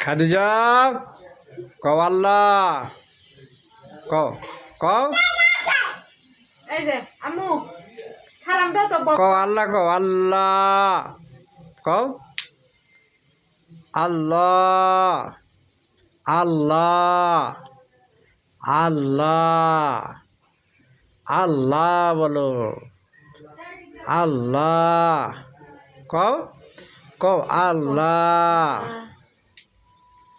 খাদিজা কও আল্লাহ কও কও এই যে আম্মু সালাম দাও তো কও আল্লাহ কও আল্লাহ কও আল্লাহ আল্লাহ আল্লাহ আল্লাহ বলো আল্লাহ কও কও আল্লাহ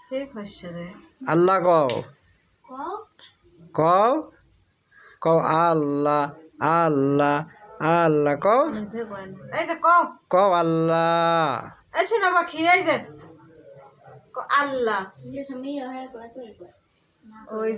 ঠিক হচ্ছে রে আল্লাহ কও কও কও আল্লাহ আল্লাহ আল্লাহ কও এই যে কও কও আল্লাহ এই শোনা পাখি এই যে আল্লাহ ওই